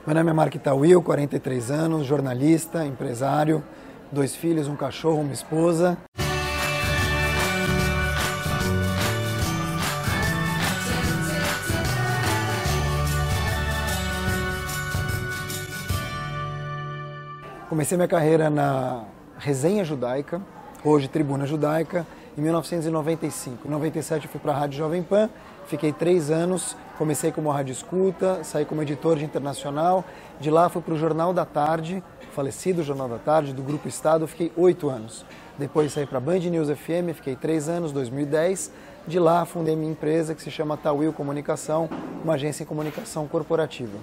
Meu nome é Mark Tawil, 43 anos, jornalista, empresário, 2 filhos, um cachorro, uma esposa. Comecei minha carreira na Resenha Judaica, hoje Tribuna Judaica, em 1995. Em 97 eu fui para a Rádio Jovem Pan, fiquei 3 anos, comecei como rádio escuta, saí como editor de internacional, de lá fui para o Jornal da Tarde, falecido Jornal da Tarde, do Grupo Estado, fiquei 8 anos. Depois saí para a Band News FM, fiquei 3 anos, 2010. De lá fundei minha empresa que se chama Tawil Comunicação, uma agência em comunicação corporativa.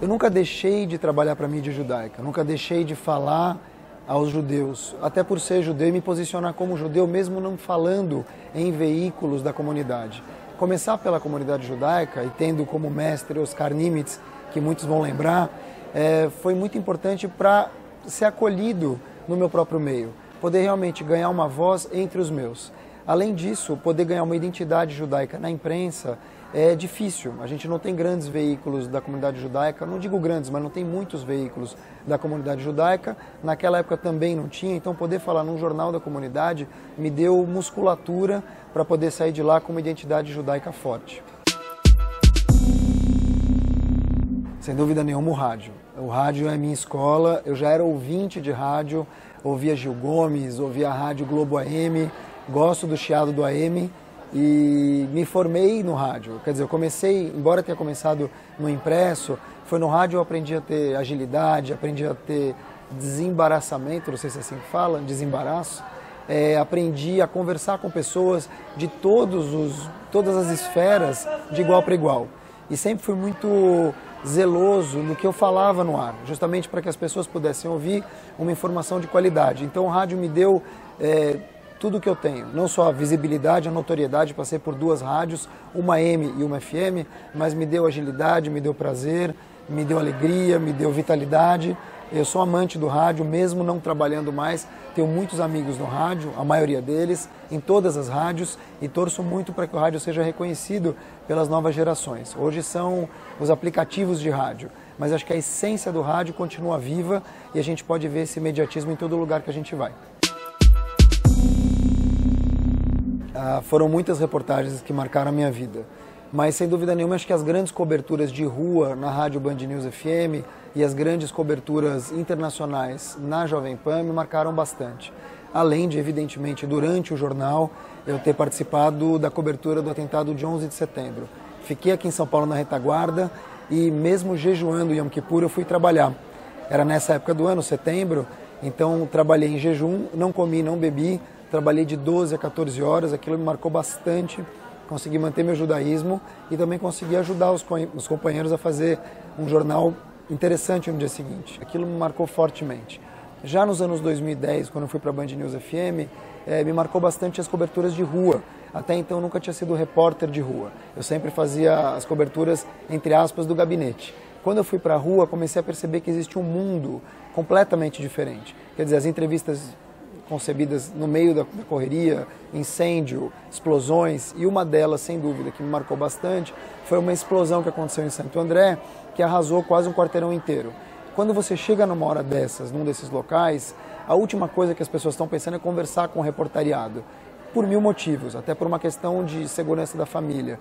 Eu nunca deixei de trabalhar para a mídia judaica, nunca deixei de falar aos judeus, até por ser judeu e me posicionar como judeu, mesmo não falando em veículos da comunidade. Começar pela comunidade judaica e tendo como mestre Oscar Nimitz, que muitos vão lembrar, foi muito importante para ser acolhido no meu próprio meio, poder realmente ganhar uma voz entre os meus. Além disso, poder ganhar uma identidade judaica na imprensa é difícil. A gente não tem grandes veículos da comunidade judaica, não digo grandes, mas não tem muitos veículos da comunidade judaica. Naquela época também não tinha, então poder falar num jornal da comunidade me deu musculatura para poder sair de lá com uma identidade judaica forte. Sem dúvida nenhuma o rádio. O rádio é a minha escola, eu já era ouvinte de rádio, ouvia Gil Gomes, ouvia a Rádio Globo AM, gosto do chiado do AM. E me formei no rádio, quer dizer, eu comecei, embora tenha começado no impresso, foi no rádio eu aprendi a ter agilidade, aprendi a ter desembaraçamento, não sei se é assim que fala, desembaraço, aprendi a conversar com pessoas de todas as esferas de igual para igual. E sempre fui muito zeloso no que eu falava no ar, justamente para que as pessoas pudessem ouvir uma informação de qualidade. Então o rádio me deu tudo que eu tenho, não só a visibilidade, a notoriedade, passei por 2 rádios, uma AM e uma FM, mas me deu agilidade, me deu prazer, me deu alegria, me deu vitalidade. Eu sou amante do rádio, mesmo não trabalhando mais, tenho muitos amigos no rádio, a maioria deles, em todas as rádios, e torço muito para que o rádio seja reconhecido pelas novas gerações. Hoje são os aplicativos de rádio, mas acho que a essência do rádio continua viva e a gente pode ver esse imediatismo em todo lugar que a gente vai. Foram muitas reportagens que marcaram a minha vida, mas sem dúvida nenhuma acho que as grandes coberturas de rua na Rádio Band News FM e as grandes coberturas internacionais na Jovem Pan me marcaram bastante. Além de, evidentemente, durante o jornal, eu ter participado da cobertura do atentado de 11 de setembro. Fiquei aqui em São Paulo na retaguarda e mesmo jejuando Yom Kippur eu fui trabalhar. Era nessa época do ano, setembro, então trabalhei em jejum, não comi, não bebi, trabalhei de 12 a 14 horas, aquilo me marcou bastante, consegui manter meu judaísmo e também consegui ajudar os companheiros a fazer um jornal interessante no dia seguinte. Aquilo me marcou fortemente. Já nos anos 2010, quando eu fui para a Band News FM, me marcou bastante as coberturas de rua. Até então eu nunca tinha sido repórter de rua. Eu sempre fazia as coberturas, entre aspas, do gabinete. Quando eu fui para a rua, comecei a perceber que existe um mundo completamente diferente. Quer dizer, as entrevistas concebidas no meio da correria, incêndio, explosões, e uma delas, sem dúvida, que me marcou bastante, foi uma explosão que aconteceu em Santo André, que arrasou quase um quarteirão inteiro. Quando você chega numa hora dessas, num desses locais, a última coisa que as pessoas estão pensando é conversar com o reportariado, por 1000 motivos, até por uma questão de segurança da família.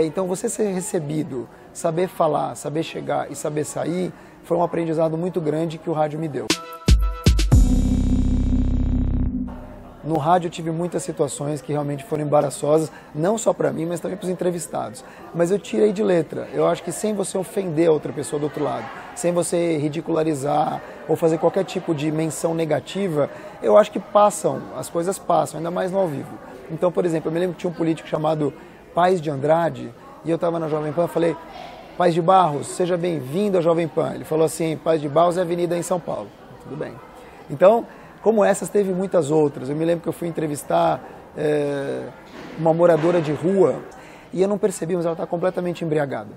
Então você ser recebido, saber falar, saber chegar e saber sair, foi um aprendizado muito grande que o rádio me deu. No rádio eu tive muitas situações que realmente foram embaraçosas, não só para mim, mas também para os entrevistados. Mas eu tirei de letra. Eu acho que sem você ofender a outra pessoa do outro lado, sem você ridicularizar ou fazer qualquer tipo de menção negativa, eu acho que as coisas passam, ainda mais no ao vivo. Então, por exemplo, eu me lembro que tinha um político chamado Paes de Andrade, e eu estava na Jovem Pan e falei: Paes de Barros, seja bem-vindo à Jovem Pan. Ele falou assim: Paes de Barros é avenida em São Paulo. Tudo bem. Então, como essas, teve muitas outras. Eu me lembro que eu fui entrevistar uma moradora de rua e eu não percebi, mas ela estava completamente embriagada.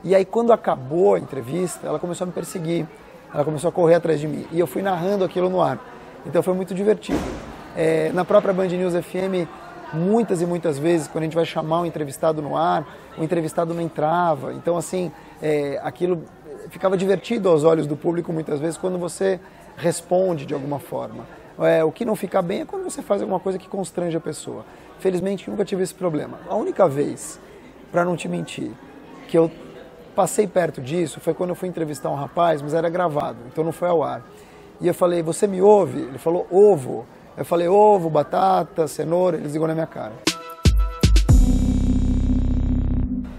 E aí, quando acabou a entrevista, ela começou a me perseguir, ela começou a correr atrás de mim e eu fui narrando aquilo no ar. Então foi muito divertido. Na própria Band News FM, Muitas e muitas vezes, quando a gente vai chamar um entrevistado no ar, o entrevistado não entrava. Então, assim, aquilo ficava divertido aos olhos do público muitas vezes quando você responde de alguma forma. O que não fica bem é quando você faz alguma coisa que constrange a pessoa. Felizmente, nunca tive esse problema. A única vez, para não te mentir, que eu passei perto disso foi quando eu fui entrevistar um rapaz, mas era gravado, então não foi ao ar. E eu falei, você me ouve? Ele falou, ovo. Eu falei, ovo, batata, cenoura, ele desligou na minha cara.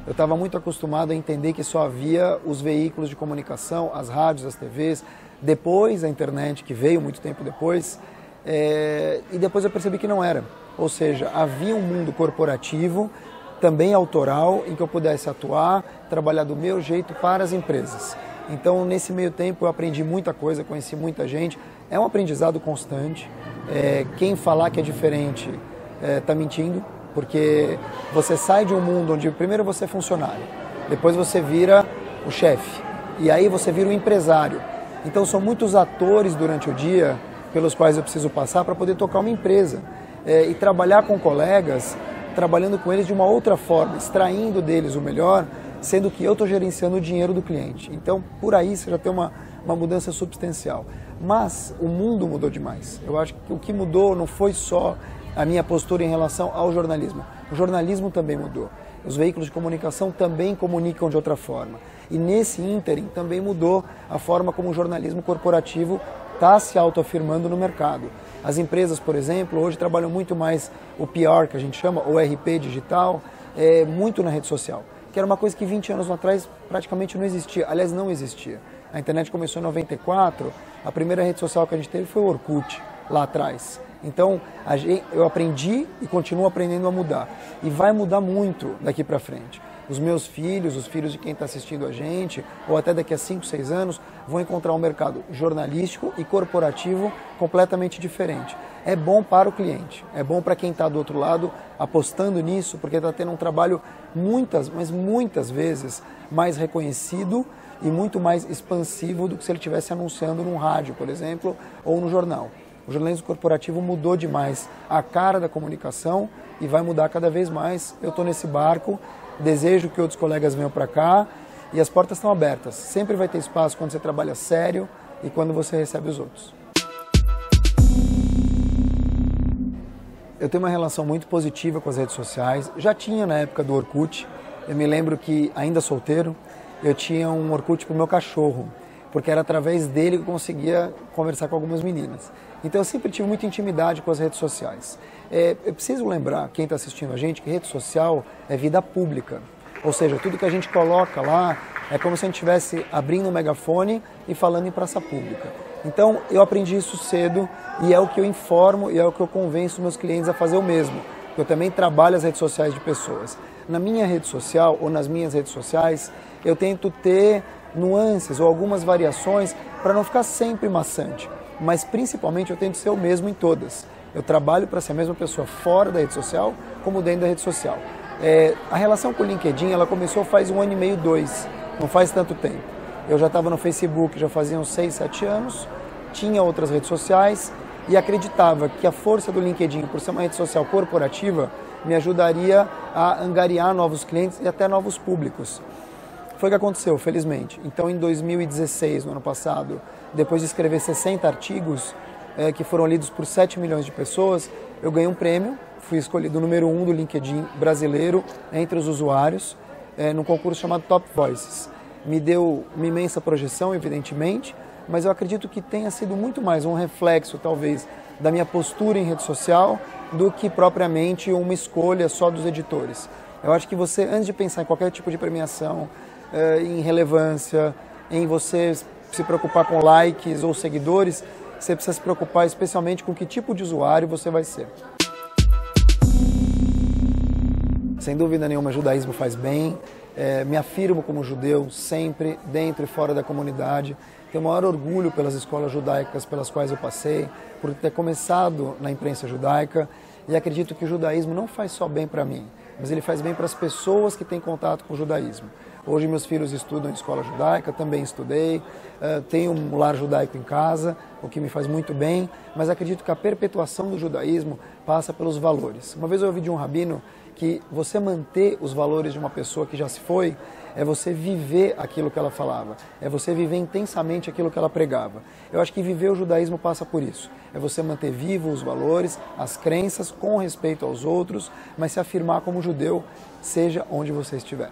Eu estava muito acostumado a entender que só havia os veículos de comunicação, as rádios, as TVs, depois a internet, que veio muito tempo depois, e depois eu percebi que não era. Ou seja, havia um mundo corporativo, também autoral, em que eu pudesse atuar, trabalhar do meu jeito para as empresas. Então, nesse meio tempo, eu aprendi muita coisa, conheci muita gente. É um aprendizado constante. Quem falar que é diferente está mentindo, porque você sai de um mundo onde primeiro você é funcionário, depois você vira o chefe, e aí você vira o empresário. Então, são muitos atores durante o dia pelos quais eu preciso passar para poder tocar uma empresa. E trabalhar com colegas, trabalhando com eles de uma outra forma, extraindo deles o melhor, sendo que eu estou gerenciando o dinheiro do cliente. Então, por aí você já tem uma mudança substancial. Mas o mundo mudou demais. Eu acho que o que mudou não foi só a minha postura em relação ao jornalismo. O jornalismo também mudou. Os veículos de comunicação também comunicam de outra forma. E nesse ínterim também mudou a forma como o jornalismo corporativo está se autoafirmando no mercado. As empresas, por exemplo, hoje trabalham muito mais o PR, que a gente chama, o RP digital, muito na rede social, que era uma coisa que 20 anos atrás praticamente não existia. Aliás, não existia. A internet começou em 94, a primeira rede social que a gente teve foi o Orkut, lá atrás. Então, eu aprendi e continuo aprendendo a mudar. E vai mudar muito daqui para frente. Os meus filhos, os filhos de quem está assistindo a gente, ou até daqui a 5, 6 anos, vão encontrar um mercado jornalístico e corporativo completamente diferente. É bom para o cliente, é bom para quem está do outro lado apostando nisso, porque está tendo um trabalho muitas, mas muitas vezes mais reconhecido e muito mais expansivo do que se ele estivesse anunciando num rádio, por exemplo, ou no jornal. O jornalismo corporativo mudou demais a cara da comunicação e vai mudar cada vez mais. Eu estou nesse barco, desejo que outros colegas venham para cá e as portas estão abertas. Sempre vai ter espaço quando você trabalha sério e quando você recebe os outros. Eu tenho uma relação muito positiva com as redes sociais. Já tinha na época do Orkut. Eu me lembro que, ainda solteiro, eu tinha um Orkut para o meu cachorro, porque era através dele que eu conseguia conversar com algumas meninas. Então eu sempre tive muita intimidade com as redes sociais. Eu preciso lembrar, quem está assistindo a gente, que rede social é vida pública. Ou seja, tudo que a gente coloca lá é como se a gente estivesse abrindo um megafone e falando em praça pública. Então eu aprendi isso cedo e é o que eu informo e é o que eu convenço meus clientes a fazer o mesmo. Eu também trabalho as redes sociais de pessoas. Na minha rede social ou nas minhas redes sociais, eu tento ter nuances ou algumas variações para não ficar sempre maçante. Mas principalmente eu tento ser o mesmo em todas. Eu trabalho para ser a mesma pessoa fora da rede social como dentro da rede social. A relação com o LinkedIn ela começou faz 1 ano e meio, 2, não faz tanto tempo. Eu já estava no Facebook já fazia uns 6, 7 anos, tinha outras redes sociais e acreditava que a força do LinkedIn, por ser uma rede social corporativa, me ajudaria a angariar novos clientes e até novos públicos. Foi o que aconteceu, felizmente. Então, em 2016, no ano passado, depois de escrever 60 artigos que foram lidos por 7 milhões de pessoas, eu ganhei um prêmio, fui escolhido o número 1 do LinkedIn brasileiro entre os usuários, num concurso chamado Top Voices. Me deu uma imensa projeção, evidentemente, mas eu acredito que tenha sido muito mais um reflexo, talvez, da minha postura em rede social do que propriamente uma escolha só dos editores. Eu acho que você, antes de pensar em qualquer tipo de premiação, em relevância, em você se preocupar com likes ou seguidores, você precisa se preocupar especialmente com que tipo de usuário você vai ser. Sem dúvida nenhuma, o judaísmo faz bem. Me afirmo como judeu sempre, dentro e fora da comunidade. Tenho o maior orgulho pelas escolas judaicas pelas quais eu passei, por ter começado na imprensa judaica, e acredito que o judaísmo não faz só bem para mim, mas ele faz bem para as pessoas que têm contato com o judaísmo. Hoje meus filhos estudam em escola judaica, também estudei, tenho um lar judaico em casa, o que me faz muito bem, mas acredito que a perpetuação do judaísmo passa pelos valores. Uma vez eu ouvi de um rabino que você manter os valores de uma pessoa que já se foi é você viver aquilo que ela falava, é você viver intensamente aquilo que ela pregava. Eu acho que viver o judaísmo passa por isso, é você manter vivo os valores, as crenças, com respeito aos outros, mas se afirmar como judeu, seja onde você estiver.